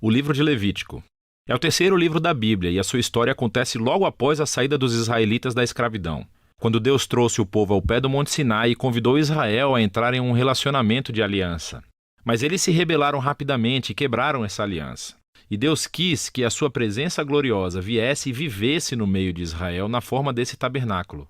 O livro de Levítico. É o terceiro livro da Bíblia e a sua história acontece logo após a saída dos israelitas da escravidão, quando Deus trouxe o povo ao pé do Monte Sinai e convidou Israel a entrar em um relacionamento de aliança. Mas eles se rebelaram rapidamente e quebraram essa aliança. E Deus quis que a sua presença gloriosa viesse e vivesse no meio de Israel na forma desse tabernáculo.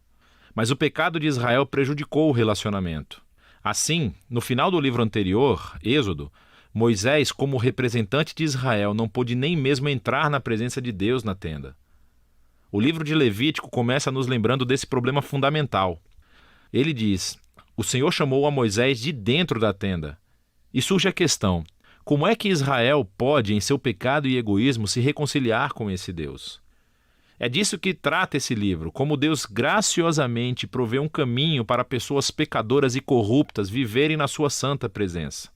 Mas o pecado de Israel prejudicou o relacionamento. Assim, no final do livro anterior, Êxodo, Moisés, como representante de Israel, não pôde nem mesmo entrar na presença de Deus na tenda. O livro de Levítico começa nos lembrando desse problema fundamental. Ele diz: o Senhor chamou a Moisés de dentro da tenda. E surge a questão: como é que Israel pode, em seu pecado e egoísmo, se reconciliar com esse Deus? É disso que trata esse livro, como Deus graciosamente provê um caminho para pessoas pecadoras e corruptas viverem na sua santa presença.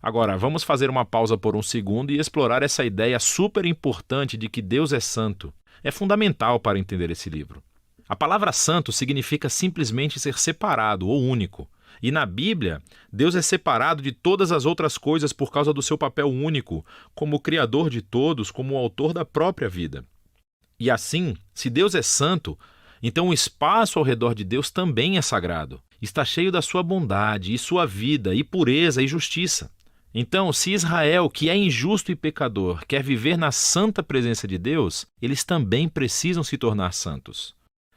Agora, vamos fazer uma pausa por um segundo e explorar essa ideia super importante de que Deus é santo. É fundamental para entender esse livro. A palavra santo significa simplesmente ser separado ou único. E na Bíblia, Deus é separado de todas as outras coisas por causa do seu papel único, como o Criador de todos, como o autor da própria vida. E assim, se Deus é santo, então o espaço ao redor de Deus também é sagrado. Está cheio da sua bondade e sua vida e pureza e justiça. Então, se Israel, que é injusto e pecador, quer viver na santa presença de Deus, eles também precisam se tornar santos.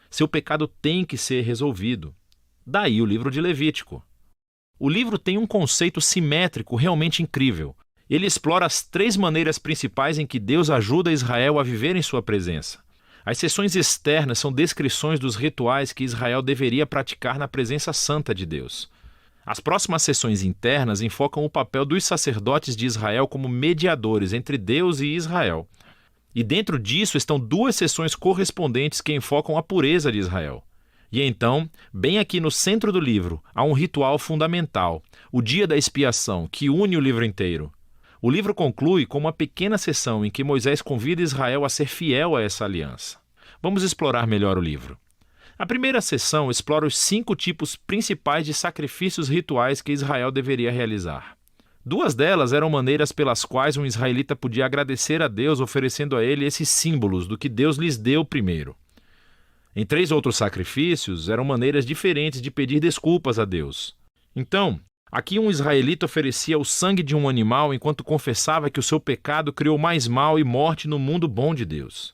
Seu pecado tem que ser resolvido. Daí o livro de Levítico. O livro tem um conceito simétrico realmente incrível. Ele explora as três maneiras principais em que Deus ajuda Israel a viver em sua presença. As seções externas são descrições dos rituais que Israel deveria praticar na presença santa de Deus. As próximas seções internas enfocam o papel dos sacerdotes de Israel como mediadores entre Deus e Israel. E dentro disso estão duas seções correspondentes que enfocam a pureza de Israel. E então, bem aqui no centro do livro, há um ritual fundamental, o Dia da Expiação, que une o livro inteiro. O livro conclui com uma pequena seção em que Moisés convida Israel a ser fiel a essa aliança. Vamos explorar melhor o livro. A primeira seção explora os 5 tipos principais de sacrifícios rituais que Israel deveria realizar. 2 delas eram maneiras pelas quais um israelita podia agradecer a Deus oferecendo a ele esses símbolos do que Deus lhes deu primeiro. Em 3 outros sacrifícios eram maneiras diferentes de pedir desculpas a Deus. Então, aqui um israelita oferecia o sangue de um animal enquanto confessava que o seu pecado criou mais mal e morte no mundo bom de Deus.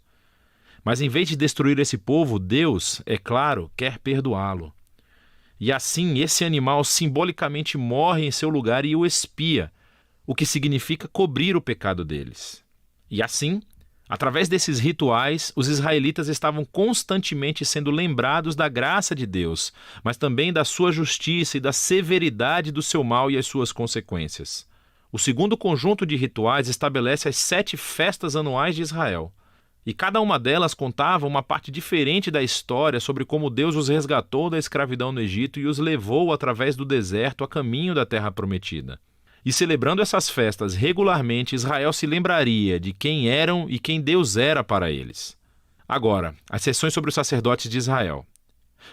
Mas em vez de destruir esse povo, Deus, é claro, quer perdoá-lo. E assim, esse animal simbolicamente morre em seu lugar e o expia, o que significa cobrir o pecado deles. E assim, através desses rituais, os israelitas estavam constantemente sendo lembrados da graça de Deus, mas também da sua justiça e da severidade do seu mal e as suas consequências. O segundo conjunto de rituais estabelece as 7 festas anuais de Israel. E cada uma delas contava uma parte diferente da história sobre como Deus os resgatou da escravidão no Egito e os levou através do deserto a caminho da terra prometida. E celebrando essas festas regularmente, Israel se lembraria de quem eram e quem Deus era para eles. Agora, as sessões sobre os sacerdotes de Israel.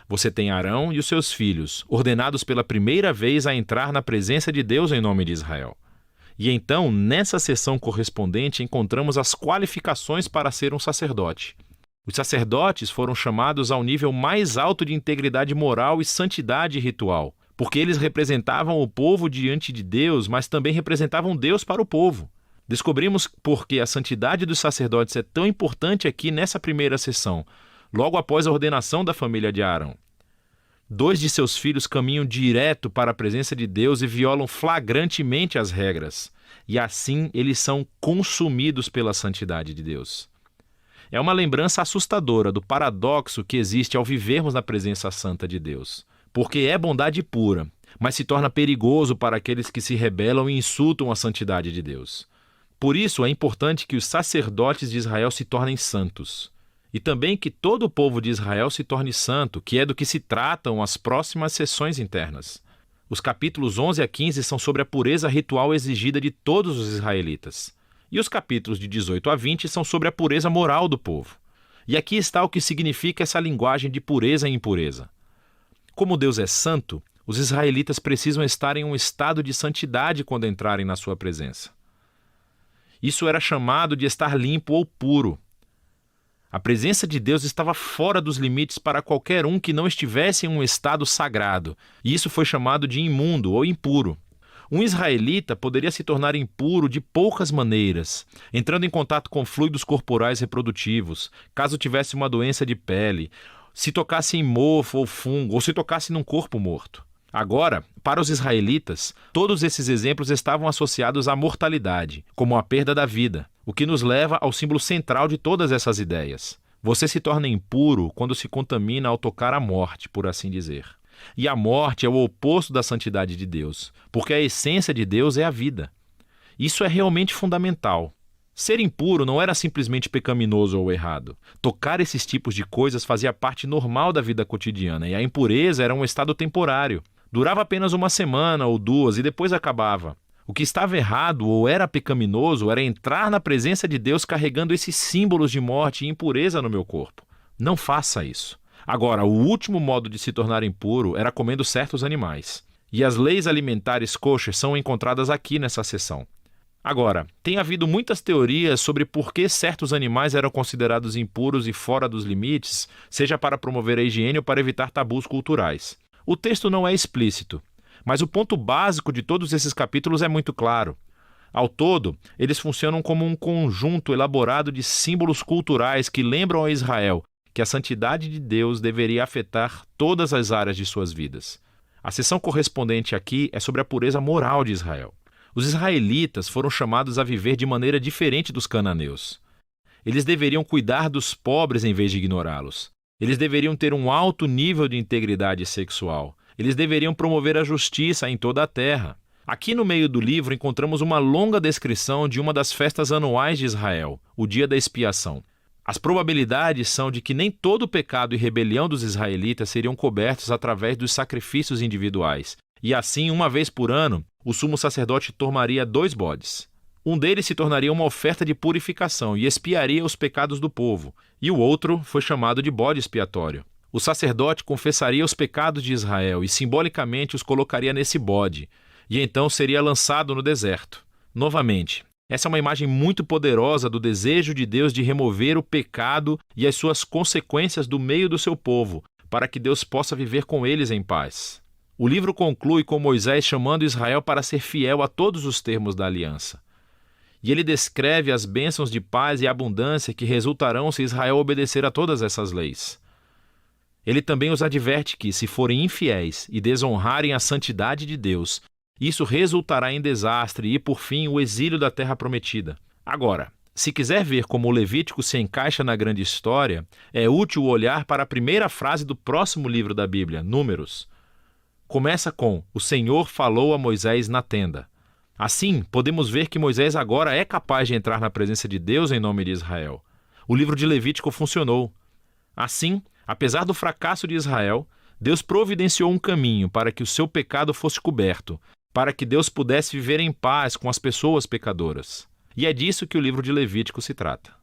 Você tem Arão e os seus filhos, ordenados pela primeira vez a entrar na presença de Deus em nome de Israel. E então, nessa seção correspondente, encontramos as qualificações para ser um sacerdote. Os sacerdotes foram chamados ao nível mais alto de integridade moral e santidade ritual, porque eles representavam o povo diante de Deus, mas também representavam Deus para o povo. Descobrimos por que a santidade dos sacerdotes é tão importante aqui nessa primeira seção, logo após a ordenação da família de Arão. 2 de seus filhos caminham direto para a presença de Deus e violam flagrantemente as regras. E assim eles são consumidos pela santidade de Deus. É uma lembrança assustadora do paradoxo que existe ao vivermos na presença santa de Deus. Porque é bondade pura, mas se torna perigoso para aqueles que se rebelam e insultam a santidade de Deus. Por isso é importante que os sacerdotes de Israel se tornem santos. E também que todo o povo de Israel se torne santo, que é do que se tratam as próximas sessões internas. Os capítulos 11 a 15 são sobre a pureza ritual exigida de todos os israelitas. E os capítulos de 18 a 20 são sobre a pureza moral do povo. E aqui está o que significa essa linguagem de pureza e impureza. Como Deus é santo, os israelitas precisam estar em um estado de santidade quando entrarem na sua presença. Isso era chamado de estar limpo ou puro. A presença de Deus estava fora dos limites para qualquer um que não estivesse em um estado sagrado, e isso foi chamado de imundo ou impuro. Um israelita poderia se tornar impuro de poucas maneiras, entrando em contato com fluidos corporais reprodutivos, caso tivesse uma doença de pele, se tocasse em mofo ou fungo, ou se tocasse num corpo morto. Agora, para os israelitas, todos esses exemplos estavam associados à mortalidade, como a perda da vida, o que nos leva ao símbolo central de todas essas ideias. Você se torna impuro quando se contamina ao tocar a morte, por assim dizer. E a morte é o oposto da santidade de Deus, porque a essência de Deus é a vida. Isso é realmente fundamental. Ser impuro não era simplesmente pecaminoso ou errado. Tocar esses tipos de coisas fazia parte normal da vida cotidiana, e a impureza era um estado temporário. Durava apenas uma semana ou duas e depois acabava. O que estava errado ou era pecaminoso era entrar na presença de Deus carregando esses símbolos de morte e impureza no meu corpo. Não faça isso. Agora, o último modo de se tornar impuro era comendo certos animais. E as leis alimentares kosher são encontradas aqui nessa seção. Agora, tem havido muitas teorias sobre por que certos animais eram considerados impuros e fora dos limites, seja para promover a higiene ou para evitar tabus culturais. O texto não é explícito, mas o ponto básico de todos esses capítulos é muito claro. Ao todo, eles funcionam como um conjunto elaborado de símbolos culturais que lembram a Israel que a santidade de Deus deveria afetar todas as áreas de suas vidas. A seção correspondente aqui é sobre a pureza moral de Israel. Os israelitas foram chamados a viver de maneira diferente dos cananeus. Eles deveriam cuidar dos pobres em vez de ignorá-los. Eles deveriam ter um alto nível de integridade sexual. Eles deveriam promover a justiça em toda a terra. Aqui no meio do livro encontramos uma longa descrição de uma das festas anuais de Israel, o Dia da Expiação. As probabilidades são de que nem todo o pecado e rebelião dos israelitas seriam cobertos através dos sacrifícios individuais. E assim, uma vez por ano, o sumo sacerdote tomaria 2 bodes. Um deles se tornaria uma oferta de purificação e expiaria os pecados do povo, e o outro foi chamado de bode expiatório. O sacerdote confessaria os pecados de Israel e simbolicamente os colocaria nesse bode, e então seria lançado no deserto. Novamente, essa é uma imagem muito poderosa do desejo de Deus de remover o pecado e as suas consequências do meio do seu povo, para que Deus possa viver com eles em paz. O livro conclui com Moisés chamando Israel para ser fiel a todos os termos da aliança. E ele descreve as bênçãos de paz e abundância que resultarão se Israel obedecer a todas essas leis. Ele também os adverte que, se forem infiéis e desonrarem a santidade de Deus, isso resultará em desastre e, por fim, o exílio da terra prometida. Agora, se quiser ver como o Levítico se encaixa na grande história, é útil olhar para a primeira frase do próximo livro da Bíblia, Números. Começa com: "O Senhor falou a Moisés na tenda". Assim, podemos ver que Moisés agora é capaz de entrar na presença de Deus em nome de Israel. O livro de Levítico funcionou. Assim, apesar do fracasso de Israel, Deus providenciou um caminho para que o seu pecado fosse coberto, para que Deus pudesse viver em paz com as pessoas pecadoras. E é disso que o livro de Levítico se trata.